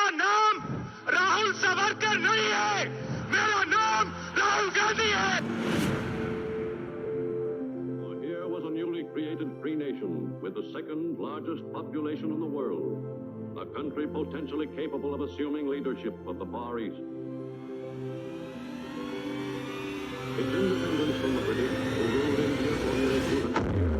मेरा नाम राहुल सावरकर नहीं है, मेरा नाम राहुल गांधी है। Here was a newly created free nation with the second largest population in the world, a country potentially capable of assuming leadership of the Far East. Its independence from the British, who ruled India for nearly 200 years.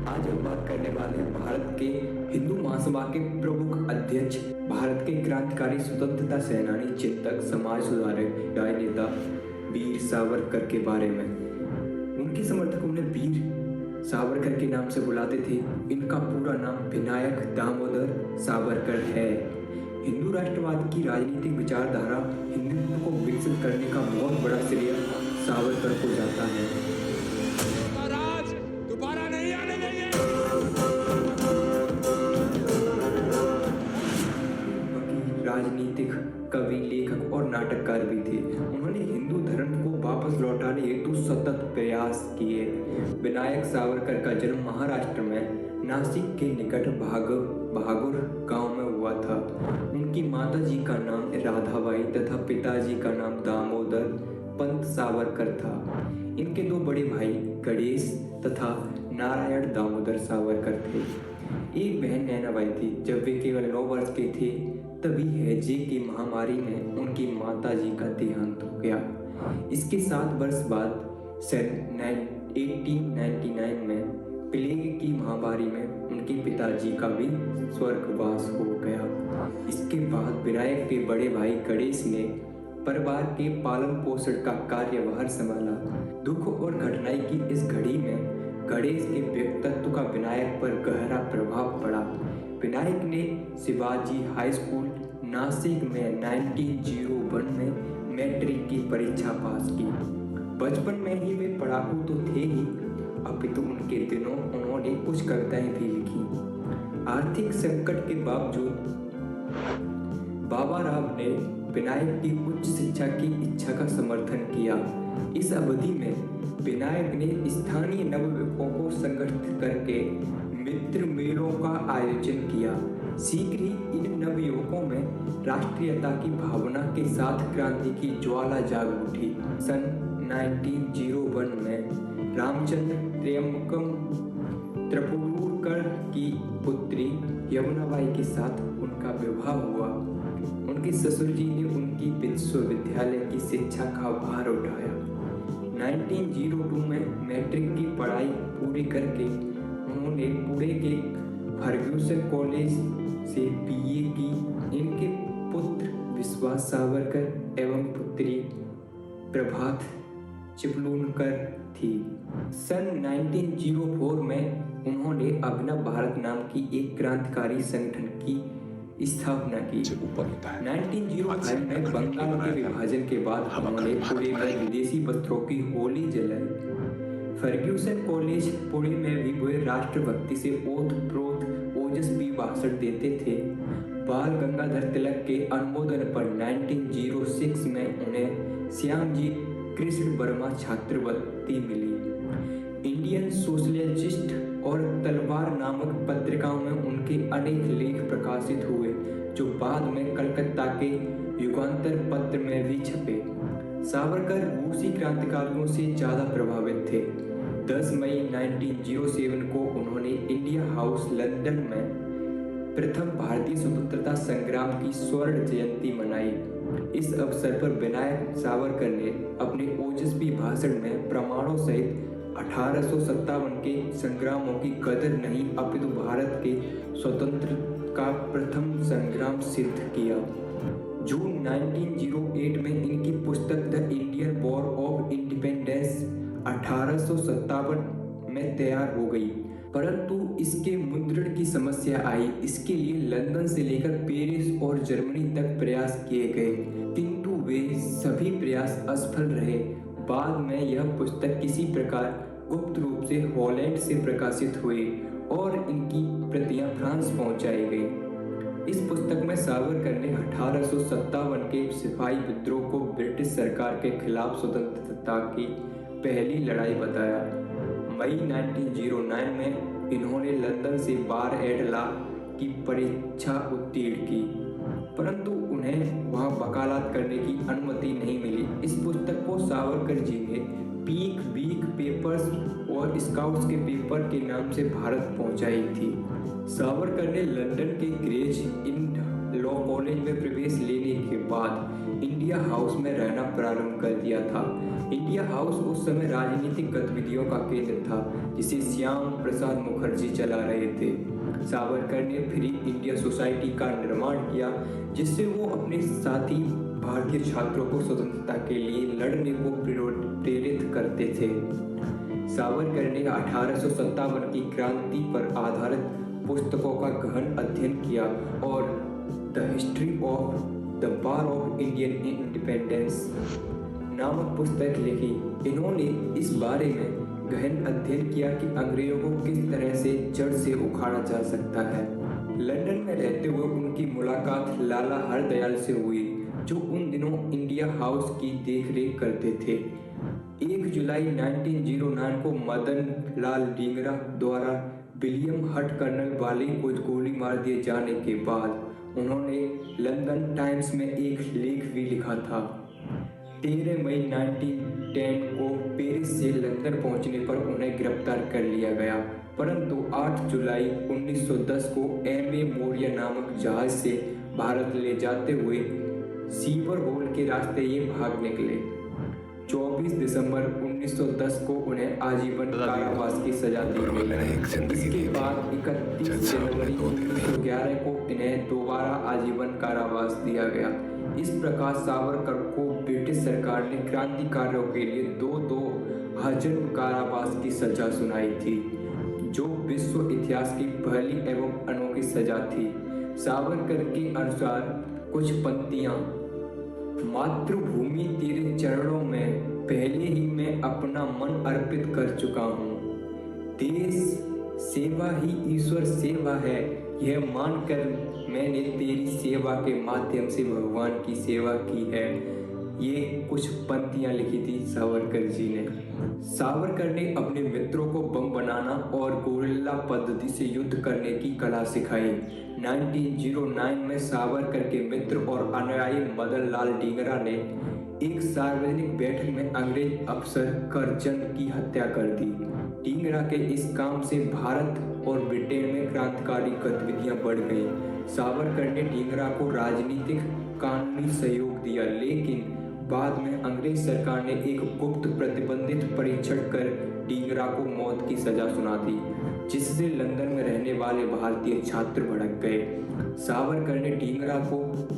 आज हम बात करने वाले हैं भारत के हिंदू महासभा के प्रमुख अध्यक्ष, भारत के क्रांतिकारी स्वतंत्रता सेनानी, चिंतक, समाज सुधारक, राजनेता वीर सावरकर के बारे में। उनके समर्थक उन्हें वीर सावरकर के नाम से बुलाते थे। इनका पूरा नाम विनायक दामोदर सावरकर है। हिंदू राष्ट्रवाद की राजनीतिक विचारधारा हिंदुत्व को विकसित करने का बहुत बड़ा श्रेय सावरकर को जाता है। राज दोबारा नहीं आने देंगे। राजनीतिक कवि, लेखक और नाटककार भी थे। उन्होंने हिंदू धर्म को वापस लौटाने हेतु सतत प्रयास किए। विनायक सावरकर का जन्म महाराष्ट्र में नासिक के निकट भागुर गांव में हुआ था। उनकी माता जी का नाम राधाबाई तथा पिताजी का नाम दामोदर पंत सावरकर था। इनके दो बड़े भाई गणेश तथा नारायण दामोदर सावरकर थे। एक बहन नैनाबाई थी। जब वे केवल 9 वर्ष के थे तभी हैजे की महामारी में उनकी माताजी का देहांत हो गया। इसके 7 वर्ष बाद सन 1899 में प्लेग की महामारी में उनके पिताजी का भी स्वर्गवास हो गया। इसके बाद विनायक के बड़े भाई गणेश ने परिवार के पालन पोषण का कार्यभार संभाला। दुख और कठिनाई की इस घड़ी में गणेश के व्यक्तित्व का विनायक पर गहरा प्रभाव पड़ा। विनायक ने शिवाजी हाई स्कूल नासिक में 1901 में मैट्रिक की परीक्षा पास की। बचपन में ही वे पढ़ाकू तो थे ही, अपितु उनके दिनों उन्होंने कुछ कविताएं भी लिखी। आर्थिक संकट के बावजूद बाबा राव ने विनायक की उच्च शिक्षा की इच्छा का समर्थन किया। इस अवधि में विनायक ने स्थानीय नवयुवकों को संगठित करके मित्र मेलों का आयोजन किया। शीघ्र ही इन नवयुवकों में राष्ट्रीयता की भावना के साथ क्रांति की ज्वाला जाग उठी। सन 1901 में रामचंद्र त्र्यंबकम त्रिपुरकर की पुत्री यमुनाबाई के साथ उनका विवाह हुआ। उनके ससुर जी ने उनकी विश्वविद्यालय की शिक्षा का भार उठाया। 1902 में मैट्रिक की पढ़ाई पूरी करके उन्होंने पुणे के फर्ग्यूसन कॉलेज से बीए की। इनके पुत्र विश्वास सावरकर एवं पुत्री प्रभात चिपलूनकर थी। सन 1904 में उन्होंने अभिनव भारत नाम की एक क्रांतिकारी संगठन की स्थापना की। 1905 में बंगाल के विभाजन के बाद उन्होंने पुणे में विदेशी वस्त्रों की होली जलाई। फर्ग्यूसन कॉलेज पुणे में भी वे राष्ट्रभक्ति से ओतप्रोत ओजस्वी भाषण देते थे। बाल गंगाधर तिलक के अनुमोदन पर 1906 में उन्हें श्यामजी कृष्ण वर्मा छात्रवृत्ति मिली। इंडियन सोशलिस्ट और तलवार नामक पत्रिकाओं में उनके अनेक लेख प्रकाशित हुए, जो बाद में कलकत्ता के युगांतर पत्र में भी छपे। सावरकर रूसी क्रांतिकारियों से ज्यादा प्रभावित थे। 10 मई 1907 को उन्होंने इंडिया हाउस लंदन में प्रथम भारतीय स्वतंत्रता संग्राम की स्वर्ण जयंती मनाई। इस अवसर पर विनायक सावरकर ने अपने ओजस्वी भाषण में प्रमाणों सहित 1857 के संग्रामों की कदर नहीं अपितु भारत के स्वतंत्र का प्रथम संग्राम सिद्ध किया। जून 1908 में इनकी पुस्तक the Indian war of independence 1857 में तैयार हो गई, परंतु इसके मुद्रण की समस्या आई। इसके लिए लंदन से लेकर पेरिस और जर्मनी तक प्रयास किए गए, किंतु वे सभी प्रयास असफल रहे। बाद में यह पुस्तक किसी प्रकार गुप्त रूप से हॉलैंड से प्रकाशित हुई और इनकी प्रतियां फ्रांस पहुंचाई गई। इस पुस्तक में सावरकर ने 1857 के सिपाही विद्रोह को ब्रिटिश सरकार के खिलाफ स्वतंत्रता की पहली लड़ाई बताया। मई 1909 में इन्होंने लंदन से बार एड लॉ की परीक्षा उत्तीर्ण की, परंतु वकालत करने की अनुमति नहीं मिली। इस पुस्तक को सावरकर जी ने पीक वीक पेपर्स और स्काउट्स के पेपर के नाम से भारत पहुंचाई थी। सावरकर ने लंदन के ग्रेज इन लॉ कॉलेज में प्रवेश लेने के बाद इंडिया हाउस में रहना प्रारंभ कर दिया था। इंडिया हाउस उस समय राजनीतिक गतिविधियों का केंद्र था जिसे श्याम प्रसाद मुखर्जी चला रहे थे। सावरकर ने फ्री इंडिया सोसाइटी का निर्माण किया जिससे वो अपने साथी भारतीय छात्रों को स्वतंत्रता के लिए लड़ने को प्रेरित करते थे। सावरकर ने 1857 की क्रांति पर आधारित पुस्तकों का गहन अध्ययन किया और the history of the war of Indian independence नामक पुस्तक लिखी। इन्होंने इस बारे में गहन अध्ययन किया कि अंग्रेजों को किस तरह से जड़ से उखाड़ा जा सकता है। लंदन में रहते हुए उनकी मुलाकात लाला हरदयाल से हुई जो उन दिनों इंडिया हाउस की देखरेख करते थे। 1 जुलाई 1909 को मदन लाल डींगरा द्वारा विलियम हट कर्नल वाली को गोली मार दिए जाने के बाद उन्होंने लंदन टाइम्स में एक लेख भी लिखा था। 13 मई 1910 को पेरिस से लंदन पहुंचने पर उन्हें गिरफ्तार कर लिया गया, परंतु 8 जुलाई 1910 को एम.ए. मोरिया नामक जहाज से भारत ले जाते हुए सीवर होल के रास्ते ये भाग निकले। 24 दिसंबर 1910 को उन्हें आजीवन कारावास की सजा दी गई। इसके बाद 31 जनवरी 1911 को इन्हें दोबारा आजीवन कारावास दिया गया। इस प्रकार सावरकर को ब्रिटिश सरकार ने क्रांतिकारियों के लिए 2 आजीवन कारावास की सजा सुनाई थी, जो विश्व इतिहास की पहली एवं अनोखी सजा थी। सावरकर के अनुसार कुछ पंक्तियां, मातृभूमि तेरे चरणों में पहले ही मैं अपना मन अर्पित कर चुका हूँ। देश सेवा ही ईश्वर सेवा है, यह मानकर मैंने तेरी सेवा के माध्यम से भगवान की सेवा की है। ये कुछ पंक्तियां लिखी थी सावरकर जी ने। सावरकर ने अपने मित्रों को बम बनाना और गोरिल्ला पद्धति से युद्ध करने की कला सिखाई। 1909 में सावरकर के मित्र और अनुयायी मदन लाल डींगरा ने एक सार्वजनिक बैठक में अंग्रेज अफसर करजन की हत्या कर दी। डींगरा के इस काम से भारत और ब्रिटेन में क्रांतिकारी गतिविधियां बढ़ गईं। सावरकर ने डींगरा को राजनीतिक कानूनी सहयोग दिया, लेकिन बाद में अंग्रेज सरकार ने एक गुप्त प्रतिबंधित परीक्षण कर डींगरा को मौत की सजा सुना दी, जिससे लंदन में रहने वाले भारतीय छात्र भड़क गए। सावरकर ने डींगरा को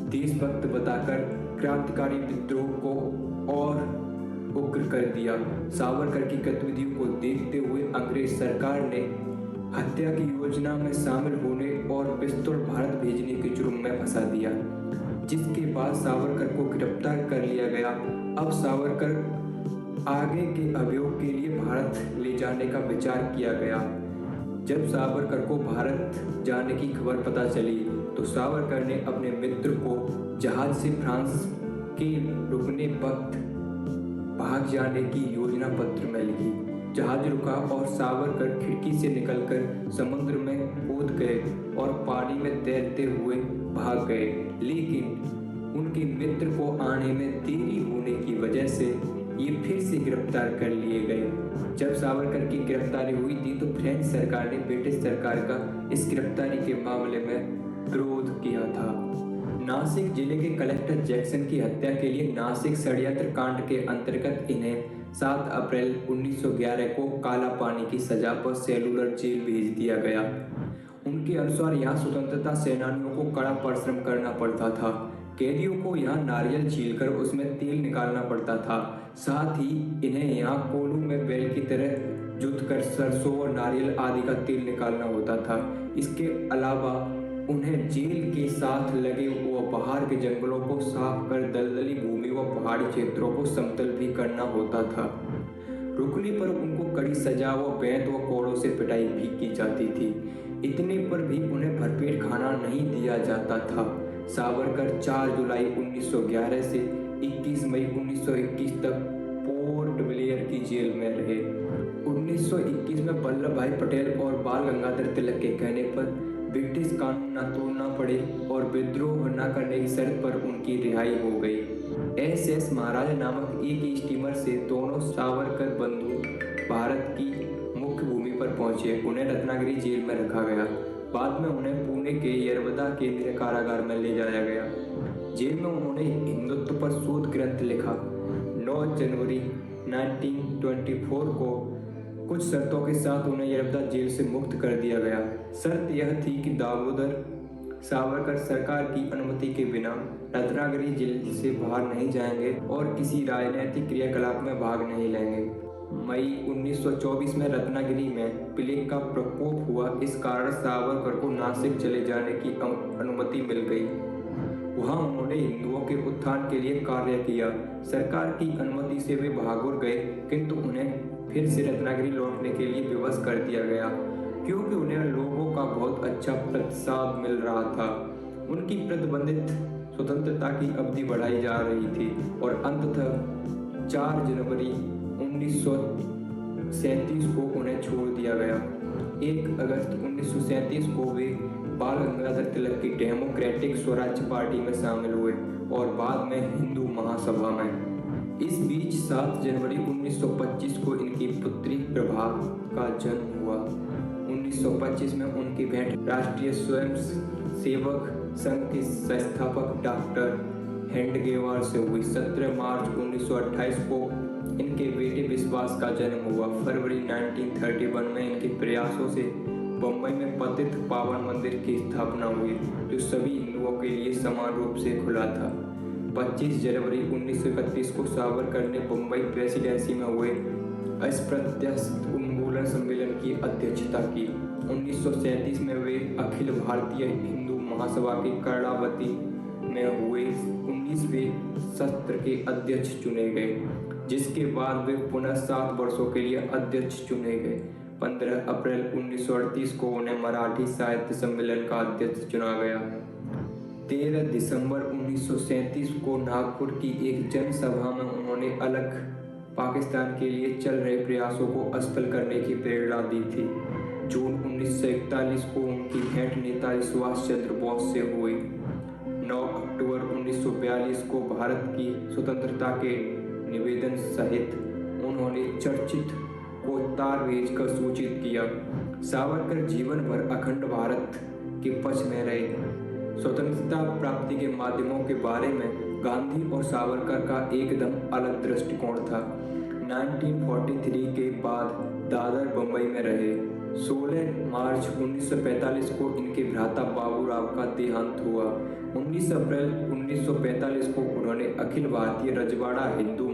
देशभक्त बताकर क्रांतिकारी विद्रोह को और उग्र कर दिया। सावरकर की गतिविधियों को देखते हुए अंग्रेज सरकार ने हत्या की योजना में शामिल होने और पिस्तौल भारत भेजने के जुर्म में फंसा दिया, जिसके बाद सावरकर को गिरफ्तार कर लिया गया। अब सावरकर आगे के अभियोग के लिए भारत ले जाने का विचार किया गया। जब सावरकर को भारत जाने की खबर पता चली तो सावरकर ने अपने मित्र को जहाज से फ्रांस के रुकने वक्त भाग जाने की योजना पत्र में लिखी। जहाज रुका और सावरकर खिड़की से निकलकर समुद्र में कूद गए और पानी में तैरते हुए भाग गए, लेकिन उनके मित्र को आने में देरी होने की वजह से ये फिर से गिरफ्तार कर लिए गए। जब सावरकर की गिरफ्तारी हुई थी तो फ्रेंच सरकार ने ब्रिटिश सरकार का इस गिरफ्तारी के मामले में विरोध किया था। नासिक जिले के कलेक्टर जैक्सन की हत्या के लिए नासिक षड्यंत्र कांड के अंतर्गत इन्हें 7 अप्रैल 1911 को काला पानी की सजा पर सेलुलर जेल भेज दिया गया। उनके अनुसार यहाँ स्वतंत्रता सेनानियों को कड़ा परिश्रम करना पड़ता था। कैदियों को यहाँ नारियल छीलकर उसमें तेल निकालना पड़ता था। साथ ही इन्हें यहाँ कोलू में बैल की तरह जुत कर सरसों और नारियल आदि का तेल निकालना होता था। इसके अलावा उन्हें जेल के साथ लगे हुए बाहर के जंगलों को साफ कर दलदली भूमि व पहाड़ी क्षेत्रों को समतल भी करना होता था। रुकने पर उनको कड़ी सजा व बैंत व कोड़ों से पिटाई भी की जाती थी। इतने पर भी उन्हें भरपेट खाना नहीं दिया जाता था। सावरकर 4 जुलाई 1911 से 21 मई 1921 तक पोर्ट ब्लेयर की जेल में रहे। 1921 में वल्लभ भाई पटेल और बाल गंगाधर तिलक के कहने पर ब्रिटिश कानून न तोड़ना पड़े और विद्रोह न करने की शर्त पर उनकी रिहाई हो गई। SS महाराजा नामक एक स्टीमर से दोनों सावरकर बंधु भारत की मुख्य भूमि पर पहुंचे। उन्हें रत्नागिरी जेल में रखा गया। बाद में उन्हें पुणे के यरवदा केंद्रीय कारागार में ले जाया गया। जेल में उन्होंने हिंदुत्व पर शोध ग्रंथ लिखा। 9 जनवरी 1924 को कुछ शर्तों के साथ उन्हें यरवदा जेल से मुक्त कर दिया गया। शर्त यह थी कि दामोदर सावरकर सरकार की अनुमति के बिना रत्नागिरी जेल से बाहर नहीं जाएंगे और किसी राजनीतिक क्रियाकलाप में भाग नहीं लेंगे। मई 1924 में रत्नागिरी में प्लेग का प्रकोप हुआ। इस कारण सावरकर को नासिक चले जाने की अनुमति मिल गई। वहां उन्होंने हिंदुओं के उत्थान के लिए कार्य किया। सरकार की अनुमति से वे भागुर गए, किंतु उन्हें फिर से रत्नागिरी लौटने के लिए विवश कर दिया गया, क्योंकि उन्हें लोगों का बहुत अच्छा प्रतिसाद मिल रहा था। उनकी प्रतिबंधित स्वतंत्रता की अवधि बढ़ाई जा रही थी और अंततः 4 जनवरी 1937 को उन्हें छोड़ दिया गया। 1 अगस्त 1937 को वे बाल गंगाधर तिलक की डेमोक्रेटिक स्वराज्य पार्टी में शामिल हुए और बाद में हिंदू महासभा में। इस बीच 7 जनवरी 1925 को इनकी पुत्री प्रभा का जन्म हुआ। 1925 में उनकी भेंट राष्ट्रीय स्वयंसेवक संघ के संस्थापक डॉक्टर हेंडगेवार से हुई। 17 मार्च 1928 को इनके बेटे विश्वास का जन्म हुआ। फरवरी 1931 में इनके प्रयासों से बम्बई में पतित पावन मंदिर की स्थापना हुई, जो सभी हिंदुओं के लिए समान रूप से खुला था। 25 जनवरी 1931 को सावरकर ने बम्बई प्रेसिडेंसी में हुए अप्रत्याशित उन्मूलन सम्मेलन की अध्यक्षता की। 1937 में वे अखिल भारतीय हिंदू महासभा की कर्णावती में हुए 19वें सत्र के अध्यक्ष चुने गए, जिसके बाद वे पुनः 7 वर्षों के लिए अध्यक्ष चुने गए। 15 अप्रैल 1938 को उन्हें मराठी साहित्य सम्मेलन का अध्यक्ष चुना गया। 13 दिसंबर 1937 को नागपुर की एक जनसभा में उन्होंने अलग पाकिस्तान के लिए चल रहे प्रयासों को असफल करने की प्रेरणा दी थी। जून 1941 को उनकी भेंट नेताजी सुभाष चंद्र बोस से हुई। 9 अक्टूबर 1942 को भारत की स्वतंत्रता के निवेदन सहित उन्होंने चर्चित को तार भेजकर सूचित किया। सावरकर जीवन भर अखंड भारत के पक्ष में रहे। स्वतंत्रता प्राप्ति के माध्यमों के बारे में गांधी और सावरकर का एकदम अलग दृष्टिकोण था। 1943 के बाद दादर बंबई में रहे। 16 मार्च 1945 को इनके भ्राता बाबूराव का देहांत हुआ। 19 अप्रैल 1945 को उन्होंने अखिल भारतीय रजवाड़ा हिंदू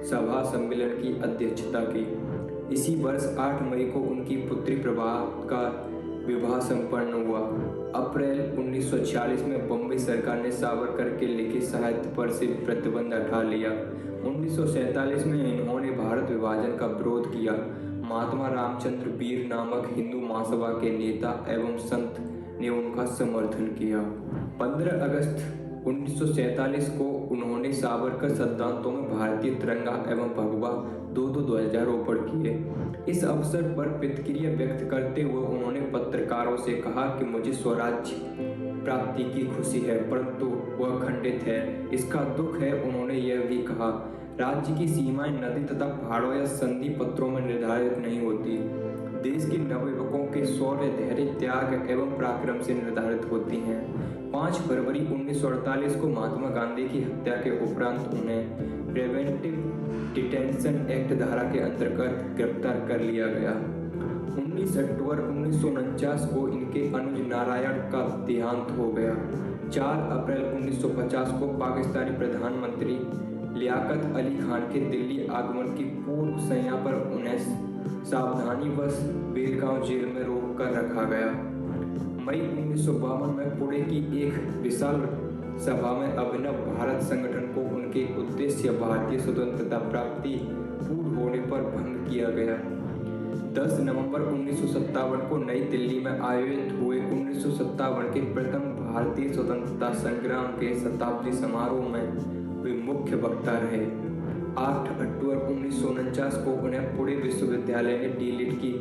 सभा सम्मेलन की अध्यक्षता की। इसी वर्ष 8 मई को उनकी पुत्री प्रभा का विवाह संपन्न हुआ। अप्रैल 1946 में बम्बई सरकार ने सावरकर के लिखे साहित्य पर से प्रतिबंध हटा लिया। 1947 में इन्होंने भारत विभाजन का विरोध किया। महात्मा रामचंद्र वीर नामक हिंदू महासभा के नेता एवं संत ने उनका समर्थन किया। 15 अगस्त 1947 को उन्होंने सावरकर सिद्धांतों में भारतीय तिरंगा एवं भगवा 2-2 ध्वजारोपण किए। इस अवसर पर प्रतिक्रिया व्यक्त करते हुए उन्होंने पत्रकारों से कहा कि मुझे स्वराज्य प्राप्ति की खुशी है, परंतु वह खंडित है, इसका दुख है। उन्होंने यह भी कहा, राज्य की सीमाएं नदी तथा पहाड़ों या संधि पत्रों में निर्धारित नहीं होती। देश के नवयुवकों के शौर्य, धैर्य, त्याग एवं पराक्रम से निर्धारित होती हैं। 5 फरवरी 1948 को महात्मा गांधी की हत्या के उपरांत उन्हें प्रिवेंटिव डिटेंशन एक्ट धारा के अंतर्गत गिरफ्तार कर लिया गया। 19 अक्टूबर 1949 को इनके अनुज नारायण का देहांत हो गया। 4 अप्रैल 1950 को पाकिस्तानी प्रधानमंत्री लियाकत अली खान के दिल्ली आगमन की पूर्व संज्ञा पर उन्हें सावधानीवश बेलगांव जेल में रोक कर रखा गया। मई 1952 में पुणे की एक विशाल सभा में अभिनव भारत संगठन को उनके उद्देश्य भारतीय स्वतंत्रता प्राप्ति पूर्ण होने पर भंग किया गया। 10 नवंबर 1957 को नई दिल्ली में आयोजित हुए 1957 के प्रथम भारतीय स्वतंत्रता संग्राम के शताब्दी समारोह में वे मुख्य वक्ता रहे। 8 अक्टूबर 1949 को उन्हें पुणे विश्वविद्यालय ने डीलिट की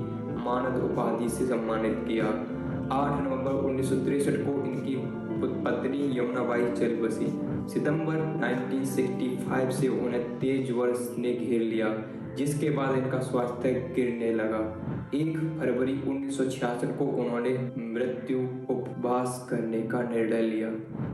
मानद उपाधि से सम्मानित किया। 8 नवंबर 1963 को इनकी पत्नी यमुनाबाई चल बसी। सितंबर 1965 से उन्हें तेज वर्ष ने घेर लिया, जिसके बाद इनका स्वास्थ्य गिरने लगा। 1 फरवरी 1966 को उन्होंने मृत्यु उपवास करने का निर्णय लिया।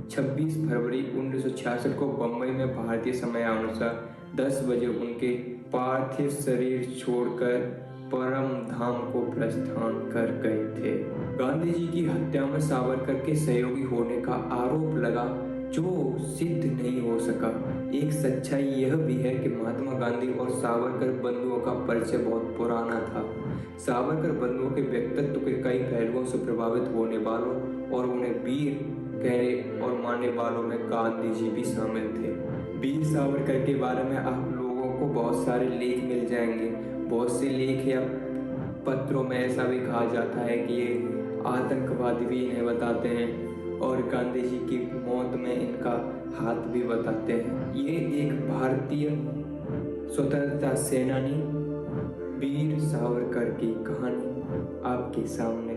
26 फरवरी 1966 को बम्बई में भारतीय समयानुसार 10 बजे उनके पार्थिव शरीर छोड़कर परम धाम को प्रस्थान कर गए थे। गांधी जी की हत्या में सावरकर के सहयोगी होने का आरोप लगा, जो सिद्ध नहीं हो सका। एक सच्चाई यह भी है कि महात्मा गांधी और सावरकर बंधुओं का परिचय बहुत पुराना था। सावरकर बंधुओं के व्यक्तित्व के कई पहलुओं से प्रभावित होने वालों और उन्हें वीर कहने और मानने वालों में गांधी जी भी शामिल थे। वीर सावरकर के बारे में आप लोगों को बहुत सारे लेख मिल जाएंगे। बहुत से लेख या पत्रों में ऐसा भी कहा जाता है कि ये आतंकवादी भी इन्हें बताते हैं और गांधी जी की मौत में इनका हाथ भी बताते हैं। ये एक भारतीय स्वतंत्रता सेनानी वीर सावरकर की कहानी आपके सामने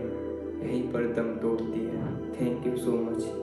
यहीं पर दम तोड़ती है। Thank you so much.